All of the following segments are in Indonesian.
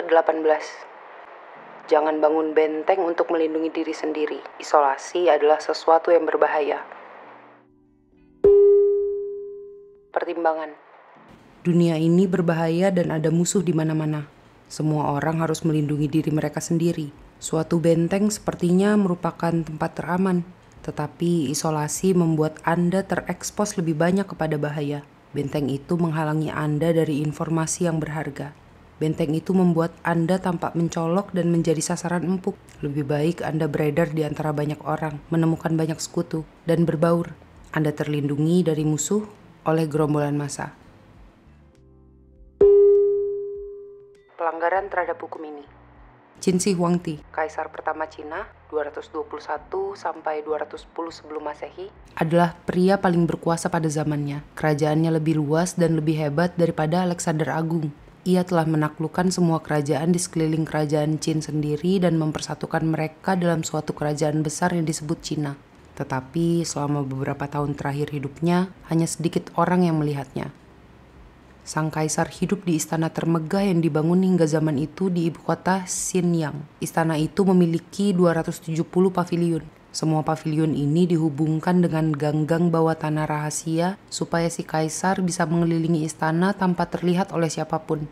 ke-18. Jangan bangun benteng untuk melindungi diri sendiri. Isolasi adalah sesuatu yang berbahaya. Pertimbangan. Dunia ini berbahaya dan ada musuh di mana-mana. Semua orang harus melindungi diri mereka sendiri. Suatu benteng sepertinya merupakan tempat teraman, tetapi isolasi membuat Anda terekspos lebih banyak kepada bahaya. Benteng itu menghalangi Anda dari informasi yang berharga. Benteng itu membuat Anda tampak mencolok dan menjadi sasaran empuk. Lebih baik Anda beredar di antara banyak orang, menemukan banyak sekutu, dan berbaur. Anda terlindungi dari musuh oleh gerombolan massa. Pelanggaran terhadap hukum ini. Qin Shi Huangdi, Kaisar pertama Cina, 221 sampai 210 sebelum Masehi, adalah pria paling berkuasa pada zamannya. Kerajaannya lebih luas dan lebih hebat daripada Alexander Agung. Ia telah menaklukkan semua kerajaan di sekeliling kerajaan Qin sendiri dan mempersatukan mereka dalam suatu kerajaan besar yang disebut Cina. Tetapi selama beberapa tahun terakhir hidupnya, hanya sedikit orang yang melihatnya. Sang kaisar hidup di istana termegah yang dibangun hingga zaman itu di ibu kota Xinyang. Istana itu memiliki 270 paviliun. Semua paviliun ini dihubungkan dengan gang-gang bawah tanah rahasia supaya si kaisar bisa mengelilingi istana tanpa terlihat oleh siapapun.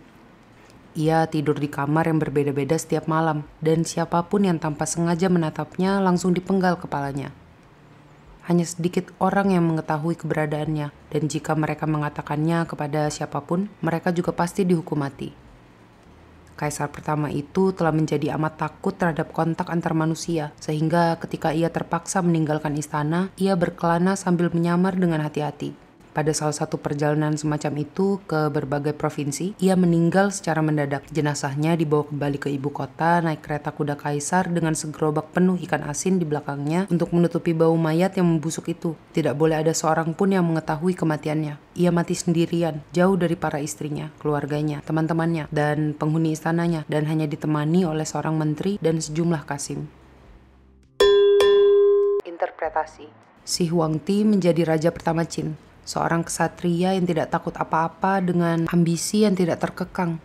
Ia tidur di kamar yang berbeda-beda setiap malam, dan siapapun yang tanpa sengaja menatapnya langsung dipenggal kepalanya. Hanya sedikit orang yang mengetahui keberadaannya, dan jika mereka mengatakannya kepada siapapun, mereka juga pasti dihukum mati. Kaisar pertama itu telah menjadi amat takut terhadap kontak antar manusia, sehingga ketika ia terpaksa meninggalkan istana, ia berkelana sambil menyamar dengan hati-hati. Pada salah satu perjalanan semacam itu ke berbagai provinsi, ia meninggal secara mendadak. Jenazahnya dibawa kembali ke ibu kota naik kereta kuda kaisar dengan segerobak penuh ikan asin di belakangnya untuk menutupi bau mayat yang membusuk itu. Tidak boleh ada seorang pun yang mengetahui kematiannya. Ia mati sendirian, jauh dari para istrinya, keluarganya, teman-temannya, dan penghuni istananya, dan hanya ditemani oleh seorang menteri dan sejumlah kasim. Interpretasi. Shi Huangdi menjadi raja pertama Qin. Seorang kesatria yang tidak takut apa-apa dengan ambisi yang tidak terkekang.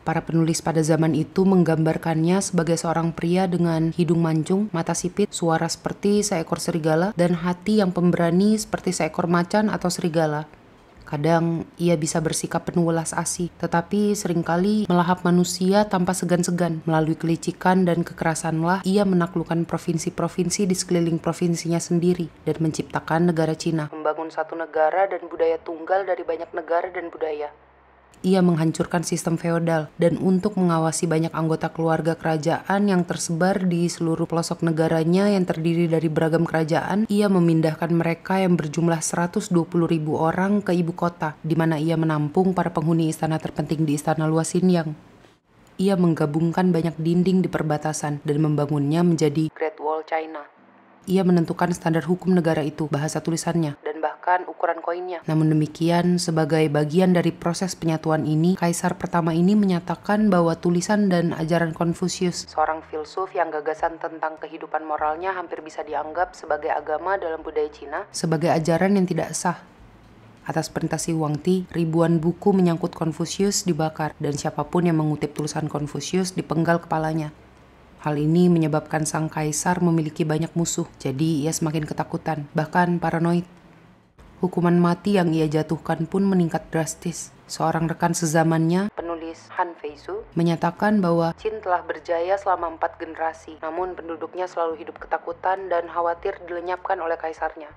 Para penulis pada zaman itu menggambarkannya sebagai seorang pria dengan hidung mancung, mata sipit, suara seperti seekor serigala, dan hati yang pemberani seperti seekor macan atau serigala. Kadang ia bisa bersikap penuh welas asih, tetapi seringkali melahap manusia tanpa segan-segan. Melalui kelicikan dan kekerasanlah ia menaklukkan provinsi-provinsi di sekeliling provinsinya sendiri dan menciptakan negara Cina. Membangun satu negara dan budaya tunggal dari banyak negara dan budaya. Ia menghancurkan sistem feodal dan untuk mengawasi banyak anggota keluarga kerajaan yang tersebar di seluruh pelosok negaranya yang terdiri dari beragam kerajaan, ia memindahkan mereka yang berjumlah 120.000 orang ke ibu kota, di mana ia menampung para penghuni istana terpenting di istana luas Xinyang. Ia menggabungkan banyak dinding di perbatasan dan membangunnya menjadi Great Wall China. Ia menentukan standar hukum negara itu, bahasa tulisannya, dan bahkan ukuran koinnya. Namun demikian, sebagai bagian dari proses penyatuan ini, kaisar pertama ini menyatakan bahwa tulisan dan ajaran Konfusius, seorang filsuf yang gagasan tentang kehidupan moralnya hampir bisa dianggap sebagai agama dalam budaya Cina, sebagai ajaran yang tidak sah. Atas perintah Shi Huangdi, ribuan buku menyangkut Konfusius dibakar, dan siapapun yang mengutip tulisan Konfusius dipenggal kepalanya. Hal ini menyebabkan sang kaisar memiliki banyak musuh, jadi ia semakin ketakutan, bahkan paranoid. Hukuman mati yang ia jatuhkan pun meningkat drastis. Seorang rekan sezamannya, penulis Han Feizu, menyatakan bahwa Qin telah berjaya selama 4 generasi, namun penduduknya selalu hidup ketakutan dan khawatir dilenyapkan oleh kaisarnya.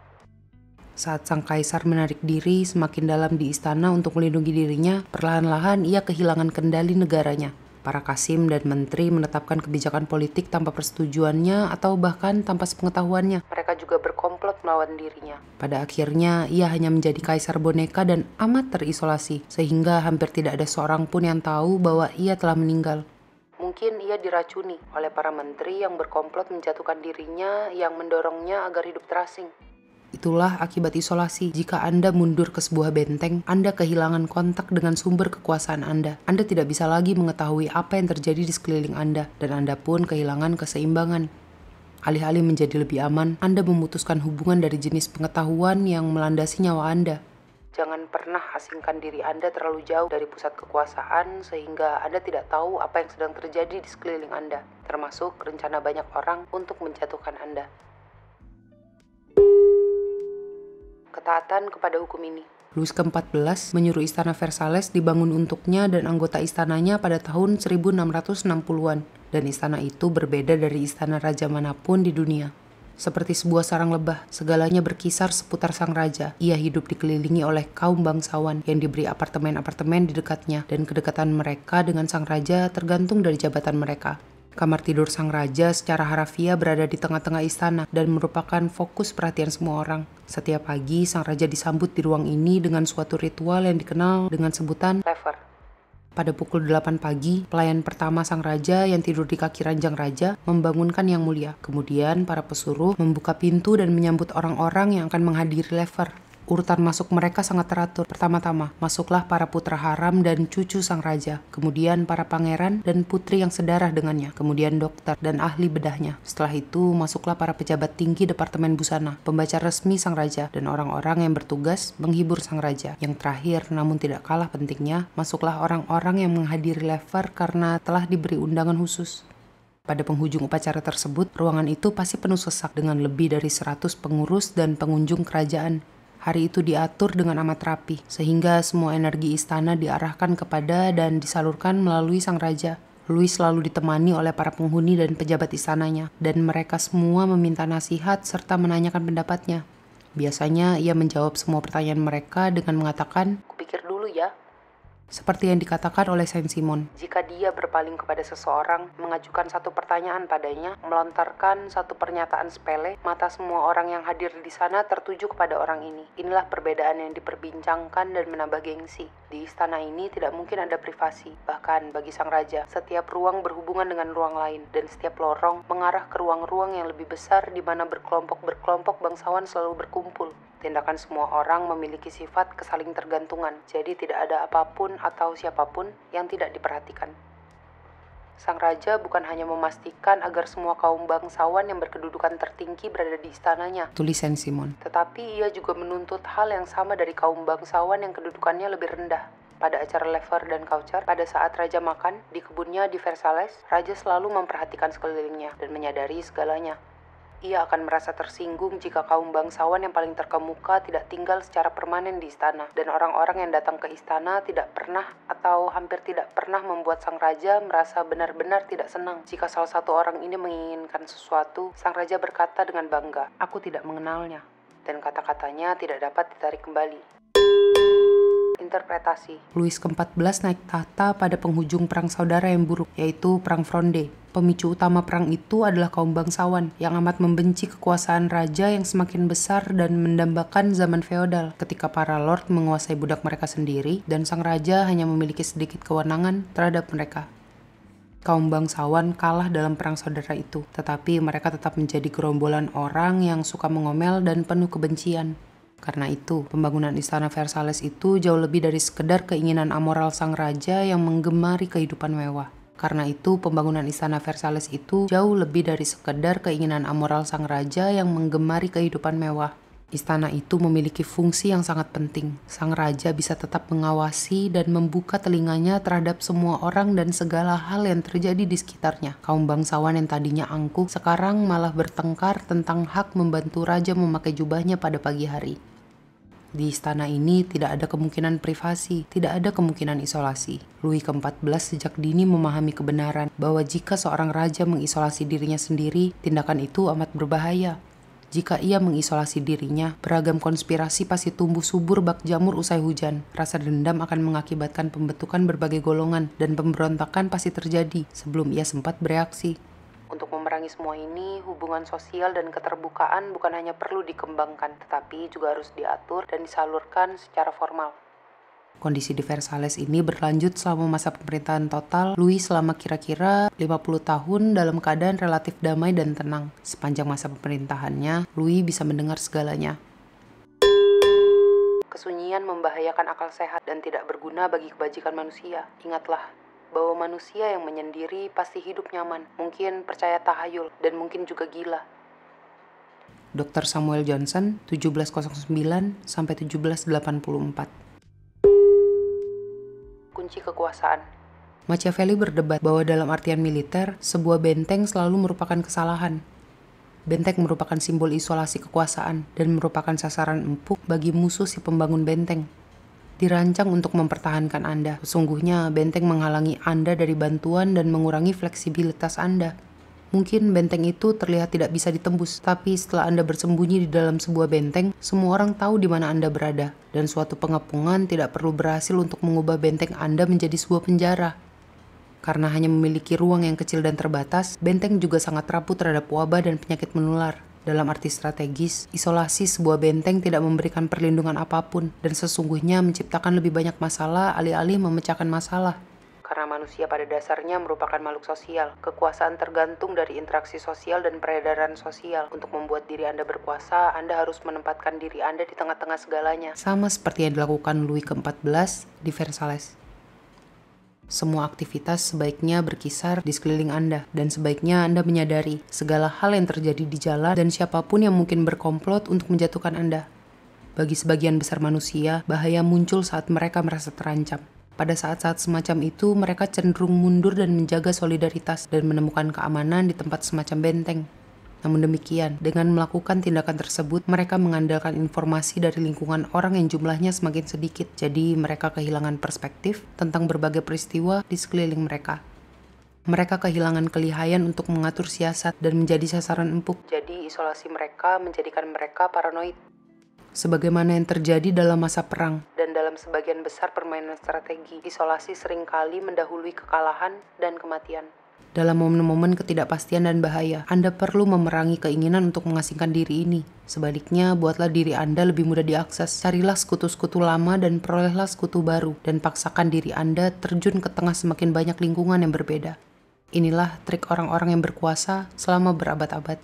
Saat sang kaisar menarik diri semakin dalam di istana untuk melindungi dirinya, perlahan-lahan ia kehilangan kendali negaranya. Para kasim dan menteri menetapkan kebijakan politik tanpa persetujuannya atau bahkan tanpa sepengetahuannya. Mereka juga berkomplot melawan dirinya. Pada akhirnya, ia hanya menjadi kaisar boneka dan amat terisolasi, sehingga hampir tidak ada seorang pun yang tahu bahwa ia telah meninggal. Mungkin ia diracuni oleh para menteri yang berkomplot menjatuhkan dirinya yang mendorongnya agar hidup terasing. Itulah akibat isolasi. Jika Anda mundur ke sebuah benteng, Anda kehilangan kontak dengan sumber kekuasaan Anda. Anda tidak bisa lagi mengetahui apa yang terjadi di sekeliling Anda, dan Anda pun kehilangan keseimbangan. Alih-alih menjadi lebih aman, Anda memutuskan hubungan dari jenis pengetahuan yang melandasi nyawa Anda. Jangan pernah asingkan diri Anda terlalu jauh dari pusat kekuasaan sehingga Anda tidak tahu apa yang sedang terjadi di sekeliling Anda, termasuk rencana banyak orang untuk menjatuhkan Anda. Ketaatan kepada hukum ini. Louis ke-14 menyuruh Istana Versailles dibangun untuknya dan anggota istananya pada tahun 1660-an, dan istana itu berbeda dari istana raja manapun di dunia. Seperti sebuah sarang lebah, segalanya berkisar seputar sang raja. Ia hidup dikelilingi oleh kaum bangsawan yang diberi apartemen-apartemen di dekatnya, dan kedekatan mereka dengan sang raja tergantung dari jabatan mereka. Kamar tidur sang raja secara harafiah berada di tengah-tengah istana dan merupakan fokus perhatian semua orang. Setiap pagi, sang raja disambut di ruang ini dengan suatu ritual yang dikenal dengan sebutan lever. Pada pukul 8 pagi, pelayan pertama sang raja yang tidur di kaki ranjang raja membangunkan yang mulia. Kemudian para pesuruh membuka pintu dan menyambut orang-orang yang akan menghadiri lever. Urutan masuk mereka sangat teratur. Pertama-tama, masuklah para putra haram dan cucu sang raja. Kemudian para pangeran dan putri yang sedarah dengannya. Kemudian dokter dan ahli bedahnya. Setelah itu, masuklah para pejabat tinggi Departemen Busana, pembaca resmi sang raja, dan orang-orang yang bertugas menghibur sang raja. Yang terakhir, namun tidak kalah pentingnya, masuklah orang-orang yang menghadiri lever karena telah diberi undangan khusus. Pada penghujung upacara tersebut, ruangan itu pasti penuh sesak dengan lebih dari 100 pengurus dan pengunjung kerajaan. Hari itu diatur dengan amat rapi, sehingga semua energi istana diarahkan kepada dan disalurkan melalui sang raja. Louis selalu ditemani oleh para penghuni dan pejabat istananya, dan mereka semua meminta nasihat serta menanyakan pendapatnya. Biasanya ia menjawab semua pertanyaan mereka dengan mengatakan, "Kupikir dulu ya." Seperti yang dikatakan oleh Saint-Simon, jika dia berpaling kepada seseorang, mengajukan satu pertanyaan padanya, melontarkan satu pernyataan sepele, mata semua orang yang hadir di sana tertuju kepada orang ini. Inilah perbedaan yang diperbincangkan dan menambah gengsi. Di istana ini tidak mungkin ada privasi. Bahkan bagi sang raja, setiap ruang berhubungan dengan ruang lain, dan setiap lorong mengarah ke ruang-ruang yang lebih besar di mana berkelompok-berkelompok bangsawan selalu berkumpul. Tindakan semua orang memiliki sifat kesaling tergantungan, jadi tidak ada apapun atau siapapun yang tidak diperhatikan. Sang raja bukan hanya memastikan agar semua kaum bangsawan yang berkedudukan tertinggi berada di istananya, tulis Saint-Simon, tetapi ia juga menuntut hal yang sama dari kaum bangsawan yang kedudukannya lebih rendah. Pada acara lever dan kaucer, pada saat raja makan di kebunnya di Versailles, raja selalu memperhatikan sekelilingnya dan menyadari segalanya. Ia akan merasa tersinggung jika kaum bangsawan yang paling terkemuka tidak tinggal secara permanen di istana, dan orang-orang yang datang ke istana tidak pernah atau hampir tidak pernah membuat sang raja merasa benar-benar tidak senang. Jika salah satu orang ini menginginkan sesuatu, sang raja berkata dengan bangga, "Aku tidak mengenalnya," dan kata-katanya tidak dapat ditarik kembali. Interpretasi. Louis ke-14 naik tahta pada penghujung perang saudara yang buruk, yaitu Perang Fronde. Pemicu utama perang itu adalah kaum bangsawan yang amat membenci kekuasaan raja yang semakin besar dan mendambakan zaman feodal ketika para lord menguasai budak mereka sendiri dan sang raja hanya memiliki sedikit kewenangan terhadap mereka. Kaum bangsawan kalah dalam perang saudara itu, tetapi mereka tetap menjadi gerombolan orang yang suka mengomel dan penuh kebencian. Karena itu, pembangunan istana Versailles itu jauh lebih dari sekedar keinginan amoral sang raja yang menggemari kehidupan mewah. Karena itu, pembangunan istana Versailles itu jauh lebih dari sekedar keinginan amoral sang raja yang menggemari kehidupan mewah. Istana itu memiliki fungsi yang sangat penting. Sang raja bisa tetap mengawasi dan membuka telinganya terhadap semua orang dan segala hal yang terjadi di sekitarnya. Kaum bangsawan yang tadinya angkuh sekarang malah bertengkar tentang hak membantu raja memakai jubahnya pada pagi hari. Di istana ini tidak ada kemungkinan privasi, tidak ada kemungkinan isolasi. Louis ke-14 sejak dini memahami kebenaran bahwa jika seorang raja mengisolasi dirinya sendiri, tindakan itu amat berbahaya. Jika ia mengisolasi dirinya, beragam konspirasi pasti tumbuh subur bak jamur usai hujan. Rasa dendam akan mengakibatkan pembentukan berbagai golongan dan pemberontakan pasti terjadi sebelum ia sempat bereaksi. Untuk memerangi semua ini, hubungan sosial dan keterbukaan bukan hanya perlu dikembangkan, tetapi juga harus diatur dan disalurkan secara formal. Kondisi di Versailles ini berlanjut selama masa pemerintahan total Louis selama kira-kira 50 tahun dalam keadaan relatif damai dan tenang. Sepanjang masa pemerintahannya, Louis bisa mendengar segalanya. Kesunyian membahayakan akal sehat dan tidak berguna bagi kebajikan manusia. Ingatlah bahwa manusia yang menyendiri pasti hidup nyaman, mungkin percaya tahayul, dan mungkin juga gila. Dr. Samuel Johnson, 1709 sampai 1784. Kunci kekuasaan. Machiavelli berdebat bahwa dalam artian militer, sebuah benteng selalu merupakan kesalahan. Benteng merupakan simbol isolasi kekuasaan dan merupakan sasaran empuk bagi musuh si pembangun benteng. Dirancang untuk mempertahankan Anda. Sesungguhnya benteng menghalangi Anda dari bantuan dan mengurangi fleksibilitas Anda. Mungkin benteng itu terlihat tidak bisa ditembus, tapi setelah Anda bersembunyi di dalam sebuah benteng, semua orang tahu di mana Anda berada, dan suatu pengepungan tidak perlu berhasil untuk mengubah benteng Anda menjadi sebuah penjara. Karena hanya memiliki ruang yang kecil dan terbatas, benteng juga sangat rapuh terhadap wabah dan penyakit menular. Dalam arti strategis, isolasi sebuah benteng tidak memberikan perlindungan apapun dan sesungguhnya menciptakan lebih banyak masalah alih-alih memecahkan masalah. Karena manusia pada dasarnya merupakan makhluk sosial, kekuasaan tergantung dari interaksi sosial dan peredaran sosial. Untuk membuat diri Anda berkuasa, Anda harus menempatkan diri Anda di tengah-tengah segalanya. Sama seperti yang dilakukan Louis ke-14 di Versailles. Semua aktivitas sebaiknya berkisar di sekeliling Anda, dan sebaiknya Anda menyadari segala hal yang terjadi di jalan dan siapapun yang mungkin berkomplot untuk menjatuhkan Anda. Bagi sebagian besar manusia, bahaya muncul saat mereka merasa terancam. Pada saat-saat semacam itu, mereka cenderung mundur dan menjaga solidaritas dan menemukan keamanan di tempat semacam benteng. Namun demikian, dengan melakukan tindakan tersebut, mereka mengandalkan informasi dari lingkungan orang yang jumlahnya semakin sedikit. Jadi, mereka kehilangan perspektif tentang berbagai peristiwa di sekeliling mereka. Mereka kehilangan kelihayan untuk mengatur siasat dan menjadi sasaran empuk. Jadi, isolasi mereka menjadikan mereka paranoid. Sebagaimana yang terjadi dalam masa perang dan dalam sebagian besar permainan strategi, isolasi seringkali mendahului kekalahan dan kematian. Dalam momen-momen ketidakpastian dan bahaya, Anda perlu memerangi keinginan untuk mengasingkan diri ini. Sebaliknya, buatlah diri Anda lebih mudah diakses. Carilah sekutu-sekutu lama dan perolehlah sekutu baru, dan paksakan diri Anda terjun ke tengah semakin banyak lingkungan yang berbeda. Inilah trik orang-orang yang berkuasa selama berabad-abad.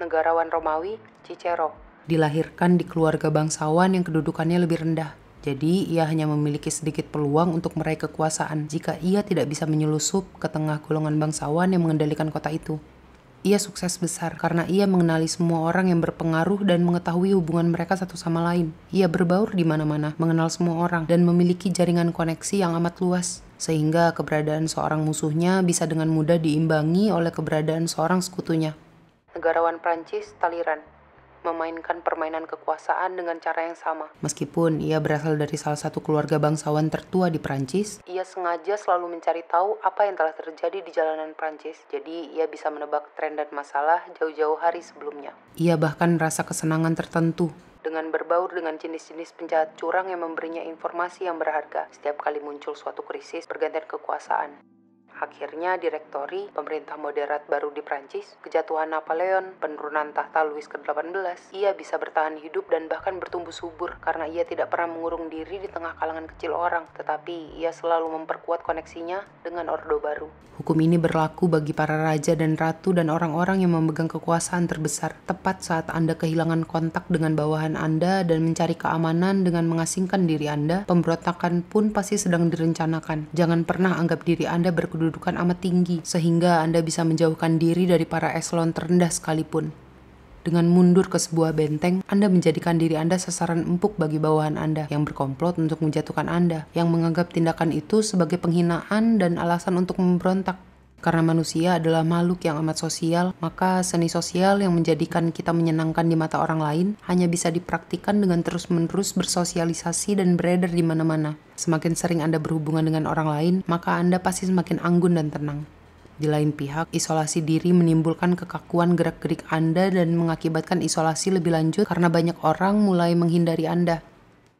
Negarawan Romawi, Cicero, dilahirkan di keluarga bangsawan yang kedudukannya lebih rendah. Jadi, ia hanya memiliki sedikit peluang untuk meraih kekuasaan jika ia tidak bisa menyelusup ke tengah golongan bangsawan yang mengendalikan kota itu. Ia sukses besar karena ia mengenali semua orang yang berpengaruh dan mengetahui hubungan mereka satu sama lain. Ia berbaur di mana-mana, mengenal semua orang, dan memiliki jaringan koneksi yang amat luas. Sehingga keberadaan seorang musuhnya bisa dengan mudah diimbangi oleh keberadaan seorang sekutunya. Negarawan Prancis, Talleyrand, memainkan permainan kekuasaan dengan cara yang sama. Meskipun ia berasal dari salah satu keluarga bangsawan tertua di Prancis, ia sengaja selalu mencari tahu apa yang telah terjadi di jalanan Prancis. Jadi ia bisa menebak tren dan masalah jauh-jauh hari sebelumnya. Ia bahkan merasa kesenangan tertentu dengan berbaur dengan jenis-jenis penjahat curang yang memberinya informasi yang berharga. Setiap kali muncul suatu krisis pergantian kekuasaan. Akhirnya direktori, pemerintah moderat baru di Prancis, kejatuhan Napoleon, penurunan tahta Louis ke-18, ia bisa bertahan hidup dan bahkan bertumbuh subur karena ia tidak pernah mengurung diri di tengah kalangan kecil orang, tetapi ia selalu memperkuat koneksinya dengan ordo baru. Hukum ini berlaku bagi para raja dan ratu dan orang-orang yang memegang kekuasaan terbesar, tepat saat Anda kehilangan kontak dengan bawahan Anda dan mencari keamanan dengan mengasingkan diri Anda, pemberontakan pun pasti sedang direncanakan. Jangan pernah anggap diri Anda berkedudukan amat tinggi, sehingga Anda bisa menjauhkan diri dari para eselon terendah sekalipun. Dengan mundur ke sebuah benteng, Anda menjadikan diri Anda sasaran empuk bagi bawahan Anda yang berkomplot untuk menjatuhkan Anda, yang menganggap tindakan itu sebagai penghinaan dan alasan untuk memberontak. Karena manusia adalah makhluk yang amat sosial, maka seni sosial yang menjadikan kita menyenangkan di mata orang lain hanya bisa dipraktikkan dengan terus-menerus bersosialisasi dan beredar di mana-mana. Semakin sering Anda berhubungan dengan orang lain, maka Anda pasti semakin anggun dan tenang. Di lain pihak, isolasi diri menimbulkan kekakuan gerak-gerik Anda dan mengakibatkan isolasi lebih lanjut karena banyak orang mulai menghindari Anda.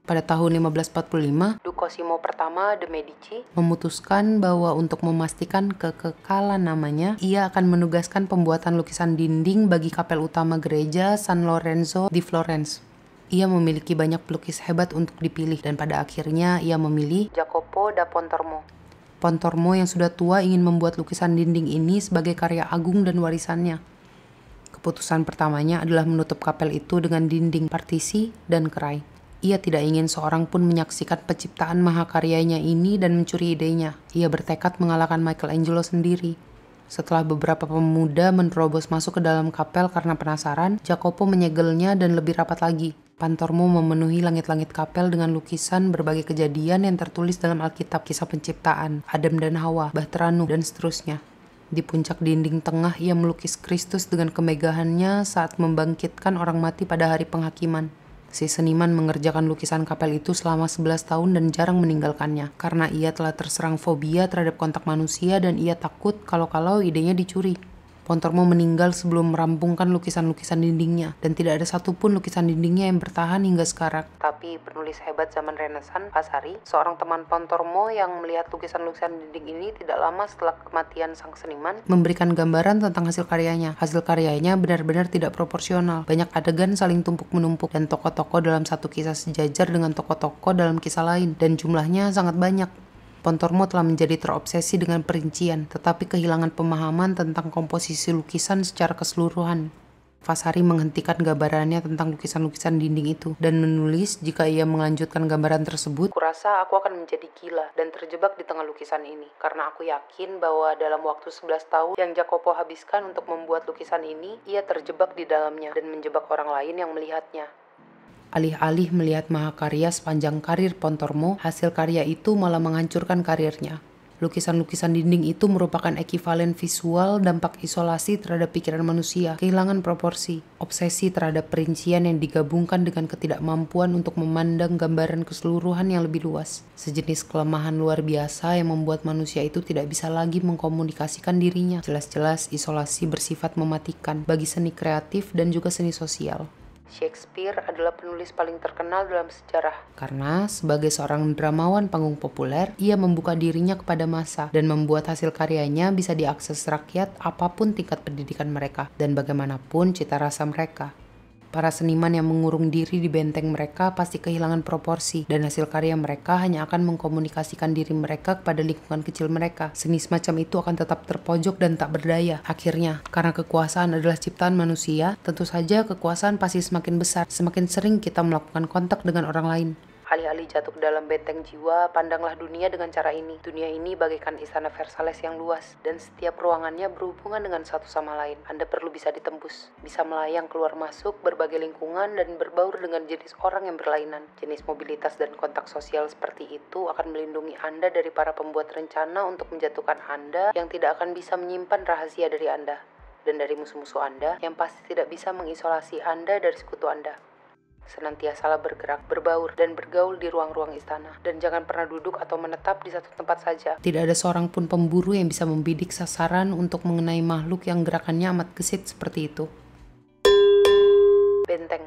Pada tahun 1545, Duke Cosimo I de Medici memutuskan bahwa untuk memastikan kekekalan namanya, ia akan menugaskan pembuatan lukisan dinding bagi kapel utama gereja San Lorenzo di Florence. Ia memiliki banyak pelukis hebat untuk dipilih dan pada akhirnya ia memilih Jacopo da Pontormo. Pontormo yang sudah tua ingin membuat lukisan dinding ini sebagai karya agung dan warisannya. Keputusan pertamanya adalah menutup kapel itu dengan dinding, partisi, dan kerai. Ia tidak ingin seorang pun menyaksikan penciptaan mahakaryanya ini dan mencuri idenya. Ia bertekad mengalahkan Michelangelo sendiri. Setelah beberapa pemuda menerobos masuk ke dalam kapel karena penasaran, Jacopo menyegelnya dan lebih rapat lagi. Pantormo memenuhi langit-langit kapel dengan lukisan berbagai kejadian yang tertulis dalam Alkitab, kisah penciptaan, Adam dan Hawa, Bahtera Nuh, dan seterusnya. Di puncak dinding tengah ia melukis Kristus dengan kemegahannya saat membangkitkan orang mati pada hari penghakiman. Si seniman mengerjakan lukisan kapel itu selama 11 tahun dan jarang meninggalkannya, karena ia telah terserang fobia terhadap kontak manusia dan ia takut kalau-kalau idenya dicuri. Pontormo meninggal sebelum merampungkan lukisan-lukisan dindingnya, dan tidak ada satupun lukisan dindingnya yang bertahan hingga sekarang. Tapi penulis hebat zaman Renaissance, Vasari, seorang teman Pontormo yang melihat lukisan-lukisan dinding ini tidak lama setelah kematian sang seniman, memberikan gambaran tentang hasil karyanya. Hasil karyanya benar-benar tidak proporsional. Banyak adegan saling tumpuk-menumpuk, dan tokoh-tokoh dalam satu kisah sejajar dengan tokoh-tokoh dalam kisah lain, dan jumlahnya sangat banyak. Pontormo telah menjadi terobsesi dengan perincian, tetapi kehilangan pemahaman tentang komposisi lukisan secara keseluruhan. Vasari menghentikan gambarannya tentang lukisan-lukisan dinding itu, dan menulis jika ia melanjutkan gambaran tersebut, "Kurasa aku akan menjadi gila dan terjebak di tengah lukisan ini, karena aku yakin bahwa dalam waktu 11 tahun yang Jacopo habiskan untuk membuat lukisan ini, ia terjebak di dalamnya dan menjebak orang lain yang melihatnya." Alih-alih melihat mahakarya sepanjang karir Pontormo, hasil karya itu malah menghancurkan karirnya. Lukisan-lukisan dinding itu merupakan ekivalen visual dampak isolasi terhadap pikiran manusia, kehilangan proporsi, obsesi terhadap perincian yang digabungkan dengan ketidakmampuan untuk memandang gambaran keseluruhan yang lebih luas. Sejenis kelemahan luar biasa yang membuat manusia itu tidak bisa lagi mengkomunikasikan dirinya. Jelas-jelas isolasi bersifat mematikan bagi seni kreatif dan juga seni sosial. Shakespeare adalah penulis paling terkenal dalam sejarah. Karena sebagai seorang dramawan panggung populer, ia membuka dirinya kepada massa dan membuat hasil karyanya bisa diakses rakyat apapun tingkat pendidikan mereka dan bagaimanapun cita rasa mereka. Para seniman yang mengurung diri di benteng mereka pasti kehilangan proporsi dan hasil karya mereka hanya akan mengkomunikasikan diri mereka kepada lingkungan kecil mereka. Seni semacam itu akan tetap terpojok dan tak berdaya. Akhirnya, karena kekuasaan adalah ciptaan manusia, tentu saja kekuasaan pasti semakin besar, semakin sering kita melakukan kontak dengan orang lain. Alih-alih jatuh ke dalam benteng jiwa, pandanglah dunia dengan cara ini. Dunia ini bagaikan istana Versailles yang luas, dan setiap ruangannya berhubungan dengan satu sama lain. Anda perlu bisa ditembus, bisa melayang keluar masuk berbagai lingkungan dan berbaur dengan jenis orang yang berlainan. Jenis mobilitas dan kontak sosial seperti itu akan melindungi Anda dari para pembuat rencana untuk menjatuhkan Anda yang tidak akan bisa menyimpan rahasia dari Anda, dan dari musuh-musuh Anda yang pasti tidak bisa mengisolasi Anda dari sekutu Anda. Senantiasalah bergerak, berbaur, dan bergaul di ruang-ruang istana. Dan jangan pernah duduk atau menetap di satu tempat saja. Tidak ada seorang pun pemburu yang bisa membidik sasaran untuk mengenai makhluk yang gerakannya amat gesit seperti itu. Benteng.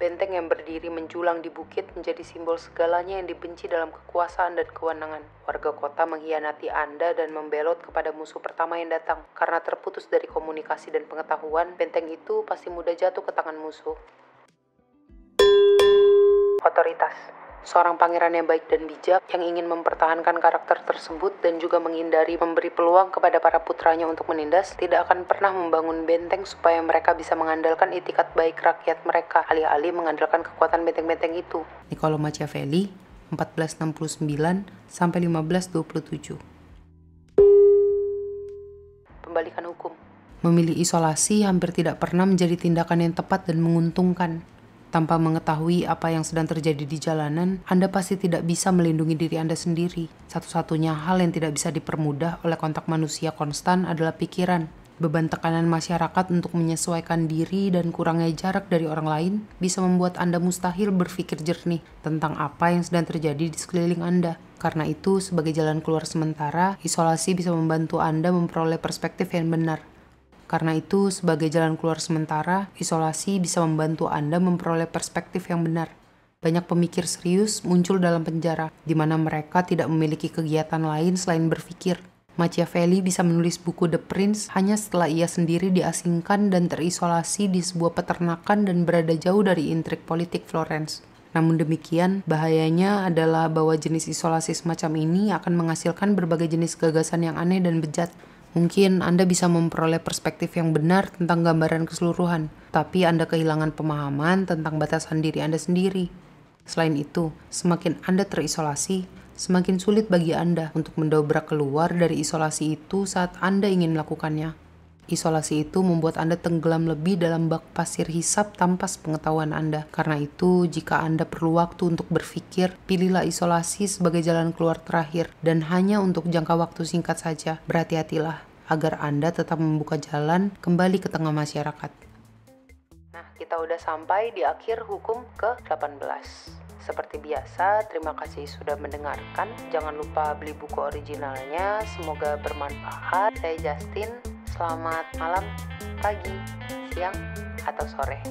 Benteng yang berdiri menjulang di bukit menjadi simbol segalanya yang dibenci dalam kekuasaan dan kewenangan. Warga kota mengkhianati Anda dan membelot kepada musuh pertama yang datang. Karena terputus dari komunikasi dan pengetahuan, benteng itu pasti mudah jatuh ke tangan musuh. Otoritas. Seorang pangeran yang baik dan bijak yang ingin mempertahankan karakter tersebut dan juga menghindari memberi peluang kepada para putranya untuk menindas, tidak akan pernah membangun benteng supaya mereka bisa mengandalkan itikat baik rakyat mereka, alih-alih mengandalkan kekuatan benteng-benteng itu. Niccolò Machiavelli, 1469-1527. Pembalikan hukum. Memilih isolasi hampir tidak pernah menjadi tindakan yang tepat dan menguntungkan. Tanpa mengetahui apa yang sedang terjadi di jalanan, Anda pasti tidak bisa melindungi diri Anda sendiri. Satu-satunya hal yang tidak bisa dipermudah oleh kontak manusia konstan adalah pikiran. Beban tekanan masyarakat untuk menyesuaikan diri dan kurangnya jarak dari orang lain bisa membuat Anda mustahil berpikir jernih tentang apa yang sedang terjadi di sekeliling Anda. Karena itu, sebagai jalan keluar sementara, isolasi bisa membantu Anda memperoleh perspektif yang benar. Karena itu, sebagai jalan keluar sementara, isolasi bisa membantu Anda memperoleh perspektif yang benar. Banyak pemikir serius muncul dalam penjara, di mana mereka tidak memiliki kegiatan lain selain berpikir. Machiavelli bisa menulis buku The Prince hanya setelah ia sendiri diasingkan dan terisolasi di sebuah peternakan dan berada jauh dari intrik politik Florence. Namun demikian, bahayanya adalah bahwa jenis isolasi semacam ini akan menghasilkan berbagai jenis gagasan yang aneh dan bejat. Mungkin Anda bisa memperoleh perspektif yang benar tentang gambaran keseluruhan, tapi Anda kehilangan pemahaman tentang batasan diri Anda sendiri. Selain itu, semakin Anda terisolasi, semakin sulit bagi Anda untuk mendobrak keluar dari isolasi itu saat Anda ingin melakukannya. Isolasi itu membuat Anda tenggelam lebih dalam bak pasir hisap tanpa sepengetahuan Anda. Karena itu, jika Anda perlu waktu untuk berpikir, pilihlah isolasi sebagai jalan keluar terakhir dan hanya untuk jangka waktu singkat saja. Berhati-hatilah agar Anda tetap membuka jalan kembali ke tengah masyarakat. Nah, kita udah sampai di akhir hukum ke-18. Seperti biasa, terima kasih sudah mendengarkan. Jangan lupa beli buku originalnya. Semoga bermanfaat. Saya Justin. Selamat malam, pagi, siang, atau sore.